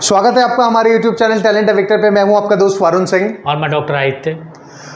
स्वागत है आपका हमारे YouTube चैनल टैलेंट वेक्टर पे। मैं हूं आपका दोस्त वरुण सिंह और मैं डॉक्टर आदित्य।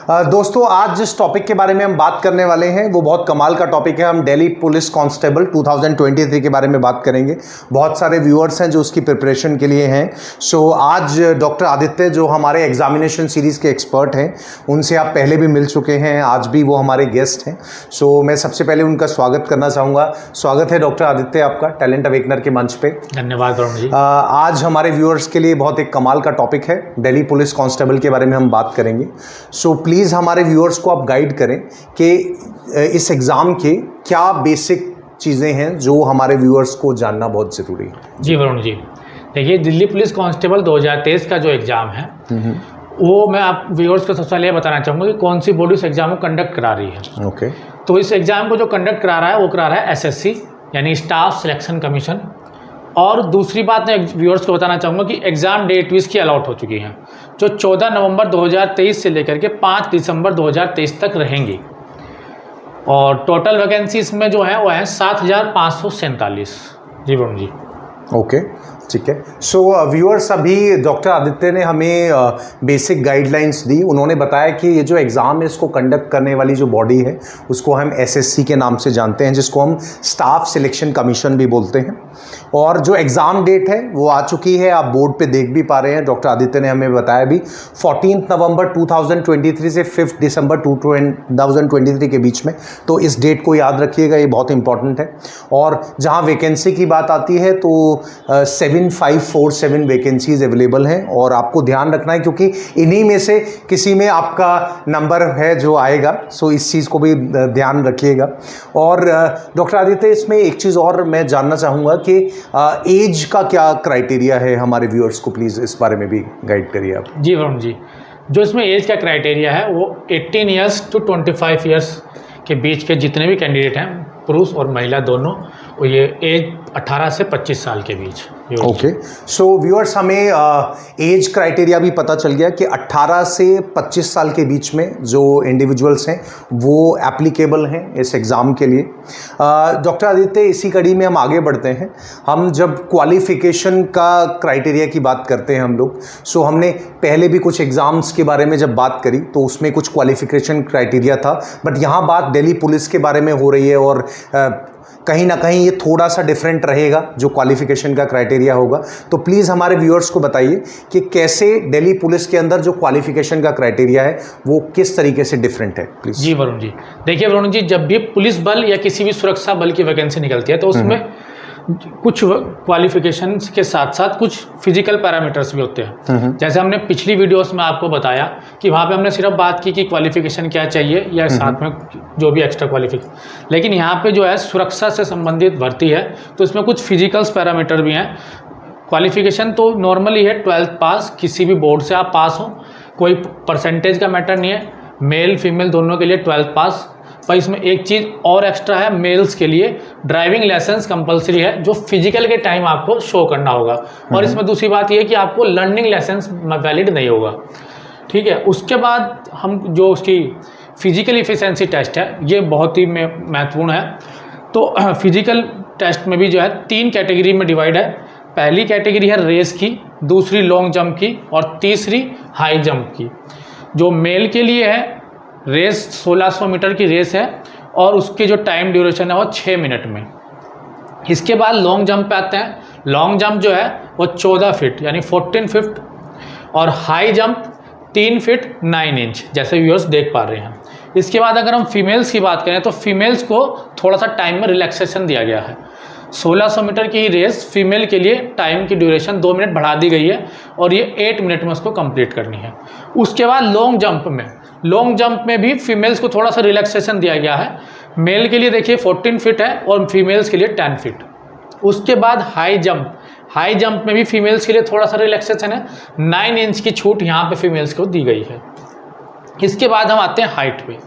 दोस्तों, आज जिस टॉपिक के बारे में हम बात करने वाले हैं वो बहुत कमाल का टॉपिक है। हम दिल्ली पुलिस कांस्टेबल 2023 के बारे में बात करेंगे। बहुत सारे व्यूअर्स हैं जो उसकी प्रिपरेशन के लिए हैं। सो आज डॉक्टर आदित्य जो हमारे एग्जामिनेशन सीरीज़ के एक्सपर्ट हैं, उनसे आप पहले भी मिल चुके हैं, आज भी वो हमारे गेस्ट हैं। सो मैं सबसे पहले उनका स्वागत करना चाहूँगा। स्वागत है डॉक्टर आदित्य आपका टैलेंट अवेकनर के मंच पे। धन्यवाद वरुण जी। आज हमारे व्यूअर्स के लिए बहुत एक कमाल का टॉपिक है, दिल्ली पुलिस कांस्टेबल के बारे में हम बात करेंगे। सो प्लीज़ हमारे व्यूअर्स को आप गाइड करें कि इस एग्ज़ाम के क्या बेसिक चीज़ें हैं जो हमारे व्यूअर्स को जानना बहुत ज़रूरी है। जी वरुण जी, देखिए दिल्ली पुलिस कांस्टेबल 2023 का जो एग्ज़ाम है वो मैं आप व्यूअर्स को सबसे पहले बताना चाहूँगा कि कौन सी बॉडी इस एग्ज़ाम को कंडक्ट करा रही है। ओके। तो इस एग्ज़ाम को जो कंडक्ट करा रहा है वो करा रहा है SSC यानी स्टाफ सिलेक्शन कमीशन। और दूसरी बात मैं व्यूअर्स को बताना चाहूँगा कि एग्ज़ाम डेट भी इसकी अलॉट हो चुकी हैं, जो 14 नवंबर 2023 से लेकर के 5 दिसंबर 2023 तक रहेंगी। और टोटल वैकेंसी इसमें जो है वो है 7,547। जी वरुण जी। ओके, ठीक है। सो व्यूअर्स, अभी डॉक्टर आदित्य ने हमें बेसिक गाइडलाइंस दी। उन्होंने बताया कि ये जो एग्ज़ाम है इसको कंडक्ट करने वाली जो बॉडी है उसको हम SSC के नाम से जानते हैं, जिसको हम स्टाफ सिलेक्शन कमीशन भी बोलते हैं। और जो एग्ज़ाम डेट है वो आ चुकी है, आप बोर्ड पे देख भी पा रहे हैं। डॉक्टर आदित्य ने हमें बताया भी 14 नवंबर 2023 से 5 दिसंबर 2023 के बीच में। तो इस डेट को याद रखिएगा, ये बहुत इंपॉर्टेंट है। और जहाँ वैकेंसी की बात आती है तो 7547 वैकेंसीज अवेलेबल हैं और आपको ध्यान रखना है क्योंकि इन्हीं में से किसी में आपका नंबर है जो आएगा। सो इस चीज़ को भी ध्यान रखिएगा। और डॉक्टर आदित्य, इसमें एक चीज़ और मैं जानना चाहूँगा कि एज का क्या क्राइटेरिया है, हमारे व्यूअर्स को प्लीज़ इस बारे में भी गाइड करिए आप। जी वरुण जी, जो इसमें एज का क्राइटेरिया है वो 18 ईयर्स टू 25 ईयर्स के बीच के जितने भी कैंडिडेट हैं, पुरुष और महिला दोनों, और ये एज 18 से 25 साल के बीच। ओके। सो व्यूअर्स, हमें एज क्राइटेरिया भी पता चल गया कि 18 से 25 साल के बीच में जो इंडिविजुअल्स हैं वो एप्लीकेबल हैं इस एग्ज़ाम के लिए। डॉक्टर आदित्य, इसी कड़ी में हम आगे बढ़ते हैं। हम जब क्वालिफ़िकेशन का क्राइटेरिया की बात करते हैं हम लोग, सो हमने पहले भी कुछ एग्ज़ाम्स के बारे में जब बात करी तो उसमें कुछ क्वालिफ़िकेशन क्राइटेरिया था, बट यहाँ बात दिल्ली पुलिस के बारे में हो रही है और कहीं ना कहीं ये थोड़ा सा डिफरेंट रहेगा जो क्वालिफ़िकेशन का क्राइटेरिया होगा। तो प्लीज़ हमारे व्यूअर्स को बताइए कि कैसे दिल्ली पुलिस के अंदर जो क्वालिफ़िकेशन का क्राइटेरिया है वो किस तरीके से डिफरेंट है, प्लीज़। जी वरुण जी, देखिए वरुण जी, जब भी पुलिस बल या किसी भी सुरक्षा बल की वैकेंसी निकलती है तो उसमें कुछ क्वालिफिकेशन के साथ साथ कुछ फिजिकल पैरामीटर्स भी होते हैं। जैसे हमने पिछली वीडियोस में आपको बताया कि वहाँ पे हमने सिर्फ बात की कि क्वालिफिकेशन क्या चाहिए या साथ में जो भी एक्स्ट्रा क्वालिफिकेशन, लेकिन यहाँ पे जो है सुरक्षा से संबंधित भर्ती है तो इसमें कुछ फिजिकल्स पैरामीटर भी हैं। क्वालिफिकेशन तो नॉर्मली है 12th पास, किसी भी बोर्ड से आप पास हो, कोई परसेंटेज का मैटर नहीं है। मेल फीमेल दोनों के लिए 12th पास। पर इसमें एक चीज़ और एक्स्ट्रा है, मेल्स के लिए ड्राइविंग लाइसेंस कंपलसरी है जो फिजिकल के टाइम आपको शो करना होगा। और इसमें दूसरी बात यह है कि आपको लर्निंग लाइसेंस वैलिड नहीं होगा, ठीक है। उसके बाद हम जो उसकी फिजिकल इफिशिएंसी टेस्ट है ये बहुत ही महत्वपूर्ण है। तो फिजिकल टेस्ट में भी जो है 3 कैटेगरी में डिवाइड है। पहली कैटेगरी है रेस की, दूसरी लॉन्ग जंप की और तीसरी हाई जंप की। जो मेल के लिए है, रेस 1600 मीटर की रेस है और उसके जो टाइम ड्यूरेशन है वो 6 मिनट में। इसके बाद लॉन्ग जंप पे आते हैं। लॉन्ग जंप जो है वो 14 फीट यानी 14 फीट और हाई जंप 3 फीट 9 इंच, जैसे व्यूअर्स देख पा रहे हैं। इसके बाद अगर हम फीमेल्स की बात करें तो फीमेल्स को थोड़ा सा टाइम में रिलैक्सेशन दिया गया है। 1600 मीटर की रेस फीमेल के लिए टाइम की ड्यूरेशन 2 मिनट बढ़ा दी गई है और ये 8 मिनट में उसको कंप्लीट करनी है। उसके बाद लॉन्ग जंप में भी फीमेल्स को थोड़ा सा रिलैक्सेशन दिया गया है। मेल के लिए देखिए 14 फीट है और फीमेल्स के लिए 10 फीट। उसके बाद हाई जंप में भी फीमेल्स के लिए थोड़ा सा रिलैक्सेशन है, 9 इंच की छूट यहाँ पे फीमेल्स को दी गई है। इसके बाद हम आते हैं हाइट पे।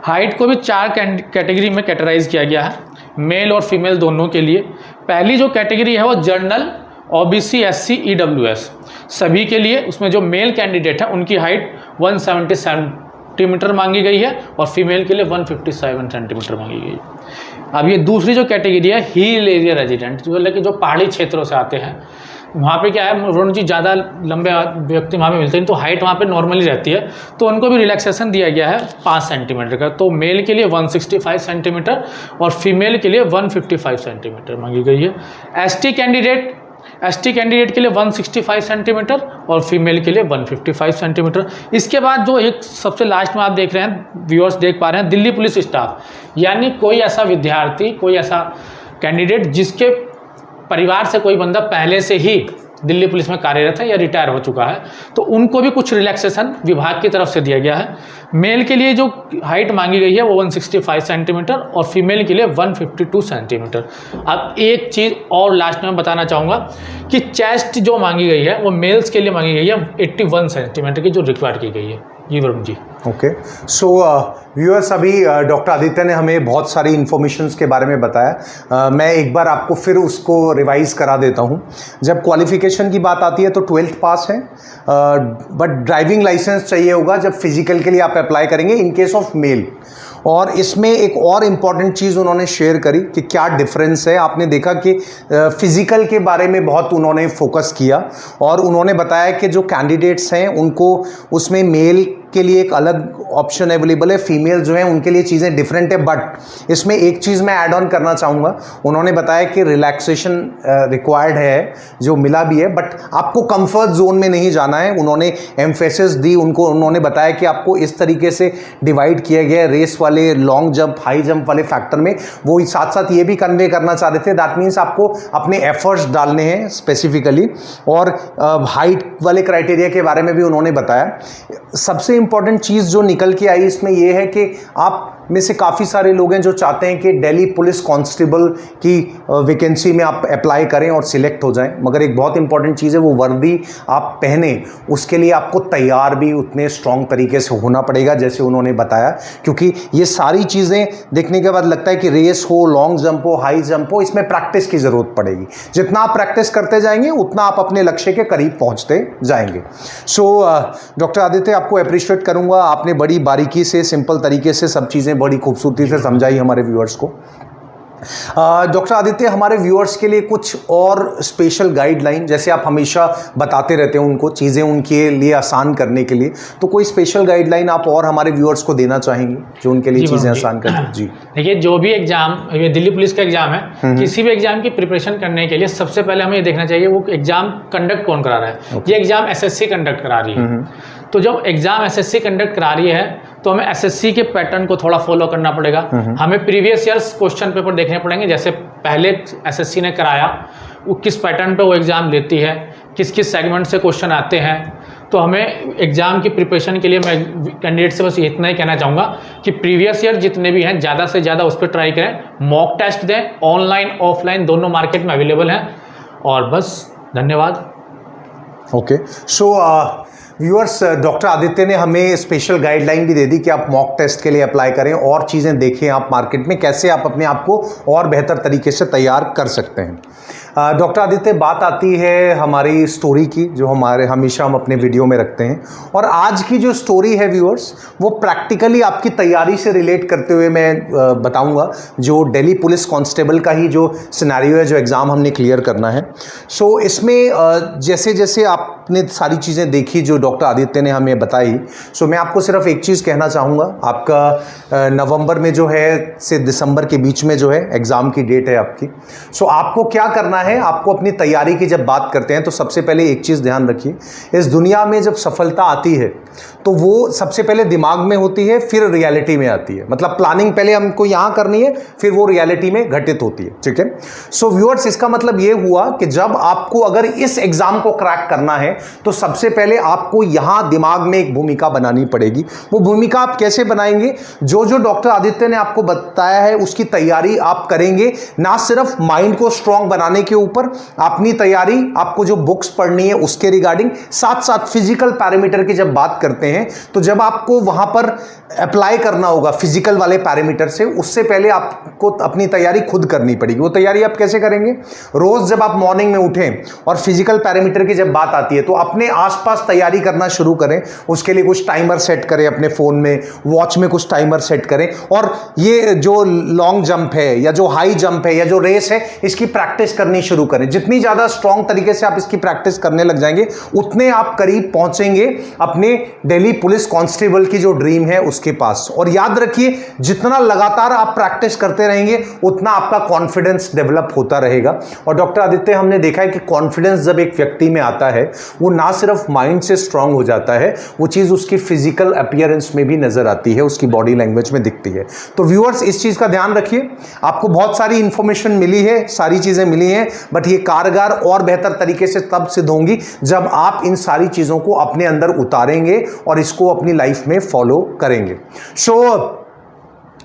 हाइट को भी 4 कैटेगरी में कैटेगराइज किया गया है, मेल और फीमेल दोनों के लिए। पहली जो कैटेगरी है वो जनरल OBC SC EWS सभी के लिए। उसमें जो मेल कैंडिडेट है उनकी हाइट 170 सेंटीमीटर मांगी गई है और फीमेल के लिए 157 सेंटीमीटर मांगी गई है। अब ये दूसरी जो कैटेगरी है हिल एरिया रेजिडेंट, जो कि जो पहाड़ी क्षेत्रों से आते हैं, वहाँ पे क्या है, वरुण जी ज़्यादा लंबे व्यक्ति वहाँ पे मिलते हैं तो हाइट वहाँ पे नॉर्मली रहती है, तो उनको भी रिलैक्सेशन दिया गया है 5 सेंटीमीटर का। तो मेल के लिए 165 सेंटीमीटर और फीमेल के लिए 155 सेंटीमीटर मांगी गई है। एसटी कैंडिडेट के लिए 165 सेंटीमीटर और फीमेल के लिए 155 सेंटीमीटर। इसके बाद जो एक सबसे लास्ट में आप देख रहे हैं, व्यूअर्स देख पा रहे हैं, दिल्ली पुलिस स्टाफ, यानी कोई ऐसा विद्यार्थी, कोई ऐसा कैंडिडेट जिसके परिवार से कोई बंदा पहले से ही दिल्ली पुलिस में कार्यरत है या रिटायर हो चुका है, तो उनको भी कुछ रिलैक्सेशन विभाग की तरफ से दिया गया है। मेल के लिए जो हाइट मांगी गई है वो 165 सेंटीमीटर और फीमेल के लिए 152 सेंटीमीटर। अब एक चीज़ और लास्ट में बताना चाहूँगा कि चेस्ट जो मांगी गई है वो मेल्स के लिए मांगी गई है 81 सेंटीमीटर की, जो रिक्वायर की गई है। जी Varun ji. Okay, so viewers, अभी डॉक्टर आदित्य ने हमें बहुत सारी इन्फॉर्मेशंस के बारे में बताया। मैं एक बार आपको फिर उसको रिवाइज करा देता हूँ। जब क्वालिफिकेशन की बात आती है तो 12th पास है, बट ड्राइविंग लाइसेंस चाहिए होगा जब फिजिकल के लिए आप अप्लाई करेंगे इन केस ऑफ मेल। और इसमें एक और इम्पॉर्टेंट चीज़ उन्होंने शेयर करी कि क्या डिफरेंस है। आपने देखा कि फिज़िकल के बारे में बहुत उन्होंने फोकस किया और उन्होंने बताया कि जो कैंडिडेट्स हैं उनको उसमें मेल के लिए एक अलग ऑप्शन अवेलेबल है, फीमेल जो है उनके लिए चीज़ें डिफरेंट है। बट इसमें एक चीज़ मैं ऐड ऑन करना चाहूँगा, उन्होंने बताया कि रिलैक्सेशन रिक्वायर्ड है, जो मिला भी है, बट आपको कंफर्ट जोन में नहीं जाना है। उन्होंने एम्फेसिस दी, उन्होंने बताया कि आपको इस तरीके से डिवाइड किया गया है रेस वाले, लॉन्ग जंप, हाई जंप वाले फैक्टर में। वो साथ साथ ये भी कन्वे करना चाह रहे थे, दैट मीन्स आपको अपने एफर्ट्स डालने हैं स्पेसिफिकली। और हाइट वाले क्राइटेरिया के बारे में भी उन्होंने बताया। सबसे इंपॉर्टेंट चीज़ जो निकल के आई इसमें यह है कि आप में से काफ़ी सारे लोग हैं जो चाहते हैं कि दिल्ली पुलिस कांस्टेबल की वैकेंसी में आप अप्लाई करें और सिलेक्ट हो जाएं, मगर एक बहुत इंपॉर्टेंट चीज़ है वो वर्दी आप पहने, उसके लिए आपको तैयार भी उतने स्ट्रॉन्ग तरीके से होना पड़ेगा जैसे उन्होंने बताया। क्योंकि ये सारी चीज़ें देखने के बाद लगता है कि रेस हो, लॉन्ग जंप हो, हाई जंप हो, इसमें प्रैक्टिस की ज़रूरत पड़ेगी। जितना आप प्रैक्टिस करते जाएंगे उतना आप अपने लक्ष्य के करीब पहुँचते जाएंगे। सो डॉक्टर आदित्य, आपको अप्रिशिएट करूँगा, आपने बड़ी बारीकी से, सिंपल तरीके से सब चीज़ें बड़ी खूबसूरती से समझाई हमारे व्यूअर्स को। डॉक्टर आदित्य, हमारे व्यूअर्स के लिए कुछ और स्पेशल गाइडलाइन, जैसे आप हमेशा बताते रहते हैं उनको चीज़ें उनके लिए आसान करने के लिए, तो कोई स्पेशल गाइडलाइन आप और हमारे व्यूअर्स को देना चाहेंगे जो उनके लिए चीज़ें आसान करें? जी देखिए, जो भी एग्जाम, ये दिल्ली पुलिस का एग्जाम है, किसी भी एग्जाम की प्रिपरेशन करने के लिए सबसे पहले हमें ये देखना चाहिए वो एग्जाम कंडक्ट कौन करा रहा है। ये एग्जाम एसएससी कंडक्ट करा रही है, तो जब एग्जाम एसएससी कंडक्ट करा रही है तो हमें एसएससी के पैटर्न को थोड़ा फॉलो करना पड़ेगा। हमें प्रीवियस ईयर्स क्वेश्चन पेपर देखने पड़ेंगे, जैसे पहले एसएससी ने कराया वो किस पैटर्न पे वो एग्ज़ाम लेती है, किस किस सेगमेंट से क्वेश्चन आते हैं। तो हमें एग्ज़ाम की प्रिपरेशन के लिए मैं कैंडिडेट से बस इतना ही कहना चाहूँगा कि प्रीवियस ईयर जितने भी हैं ज़्यादा से ज़्यादा उस पर ट्राई करें, मॉक टेस्ट दें, ऑनलाइन ऑफलाइन दोनों मार्केट में अवेलेबल हैं। और बस, धन्यवाद। Okay, so viewers, doctor Aditya ने हमें स्पेशल गाइडलाइन भी दे दी कि आप मॉक टेस्ट के लिए अप्लाई करें और चीज़ें देखें आप मार्केट में कैसे आप अपने आप को और बेहतर तरीके से तैयार कर सकते हैं। डॉक्टर आदित्य, बात आती है हमारी स्टोरी की, जो हमेशा हम अपने वीडियो में रखते हैं, और आज की जो स्टोरी है व्यूअर्स, वो प्रैक्टिकली आपकी तैयारी से रिलेट करते हुए मैं बताऊंगा, जो दिल्ली पुलिस कांस्टेबल का ही जो सिनेरियो है, जो एग्ज़ाम हमने क्लियर करना है। सो इसमें जैसे जैसे आपने सारी चीज़ें देखी जो डॉक्टर आदित्य ने हमें बताई, सो मैं आपको सिर्फ एक चीज़ कहना चाहूँगा। आपका नवंबर में जो है से दिसंबर के बीच में जो है एग्ज़ाम की डेट है आपकी। सो आपको क्या करना है, आपको अपनी तैयारी की जब बात करते हैं तो सबसे पहले एक चीज़ ध्यान रखिए, इस दुनिया में जब सफलता आती है तो वो सबसे पहले दिमाग में होती है, फिर रियलिटी में आती है। मतलब प्लानिंग पहले हमको यहाँ करनी है, फिर वो रियलिटी में घटित होती है। ठीक है, सो व्यूअर्स, इसका मतलब ये हुआ कि जब आपको अगर इस एग्जाम को क्रैक करना है तो सबसे पहले आपको यहाँ दिमाग में एक भूमिका बनानी पड़ेगी। वो भूमिका आप कैसे बनाएंगे? जो जो डॉक्टर आदित्य ने आपको बताया है उसकी तैयारी आप करेंगे, ना सिर्फ माइंड को स्ट्रांग बनाने के ऊपर, अपनी तैयारी आपको जो बुक्स पढ़नी है उसके रिगार्डिंग, साथ साथ फिजिकल पैरामीटर की जब बात करते हैं तो जब आपको वहां पर अप्लाई करना होगा फिजिकल वाले पैरामीटर से, उससे पहले आपको अपनी तैयारी खुद करनी पड़ेगी। वो तैयारी आप कैसे करेंगे? रोज जब आप मॉर्निंग में उठें और फिजिकल पैरामीटर की जब बात आती है तो अपने आसपास तैयारी करना शुरू करें। उसके लिए कुछ टाइमर सेट करें अपने फ़ोन में, वॉच में कुछ टाइमर सेट करें। और ये जो लॉन्ग जंप है या जो हाई जंप है या जो रेस है, इसकी प्रैक्टिस करनी शुरू करें। जितनी ज़्यादा स्ट्रॉन्ग तरीके से आप इसकी प्रैक्टिस करने लग जाएंगे, उतने आप करीब पहुंचेंगे अपने दिल्ली पुलिस कांस्टेबल की जो ड्रीम है उसके पास। और याद रखिए, जितना लगातार आप प्रैक्टिस करते रहेंगे, उतना आपका कॉन्फिडेंस डेवलप होता रहेगा। और डॉक्टर आदित्य, हमने देखा है कि कॉन्फिडेंस जब एक व्यक्ति में आता है, वो ना सिर्फ माइंड से स्ट्रांग हो जाता है, वो चीज़ उसकी फिजिकल अपीयरेंस में भी नजर आती है, उसकी बॉडी लैंग्वेज में दिखती है। तो व्यूअर्स, इस चीज़ का ध्यान रखिए। आपको बहुत सारी इंफॉर्मेशन मिली है, सारी चीज़ें मिली हैं, बट ये कारगर और बेहतर तरीके से तब सिद्ध होंगी जब आप इन सारी चीज़ों को अपने अंदर उतारेंगे और इसको अपनी लाइफ में फॉलो करेंगे। सो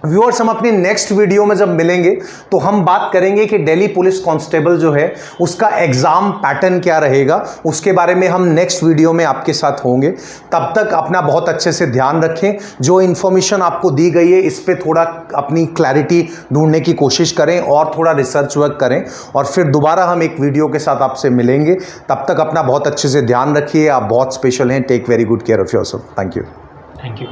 व्यूअर्स, हम अपनी नेक्स्ट वीडियो में जब मिलेंगे तो हम बात करेंगे कि दिल्ली पुलिस कांस्टेबल जो है उसका एग्जाम पैटर्न क्या रहेगा, उसके बारे में हम नेक्स्ट वीडियो में आपके साथ होंगे। तब तक अपना बहुत अच्छे से ध्यान रखें। जो इन्फॉर्मेशन आपको दी गई है, इस पे थोड़ा अपनी क्लैरिटी ढूंढने की कोशिश करें और थोड़ा रिसर्च वर्क करें, और फिर दोबारा हम एक वीडियो के साथ आपसे मिलेंगे। तब तक अपना बहुत अच्छे से ध्यान रखिए। आप बहुत स्पेशल हैं। Take very good care of yourself. Thank you.